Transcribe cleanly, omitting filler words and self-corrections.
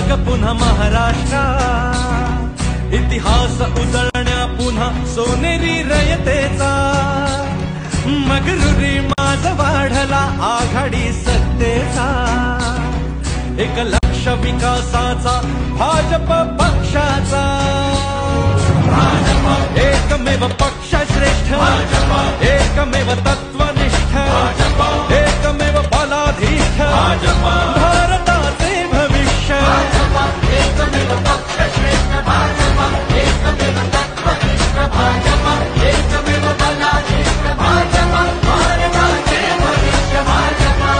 ग पुन्हा महाराष्ट्रा, इतिहास उजळण्या पुन्हा सोनेरी रयतेचा, मगरुरी माझ वाढला आघाडी सत्तेचा, एक लक्ष विकासाचा भाजप पक्षाचा, एकमेव पक्ष श्रेष्ठ, एकमेव तत्वनिष्ठ, एकमेव बलाधीष्ठ, भारताचे भविष्य, एकमेव पक्ष श्रेष्ठ भाजपा, एकमेव तत्वनिष्ठ भाजपा, एकमेव बलाधीष्ठ भाजपा, भारताचे भविष्य भाजपा।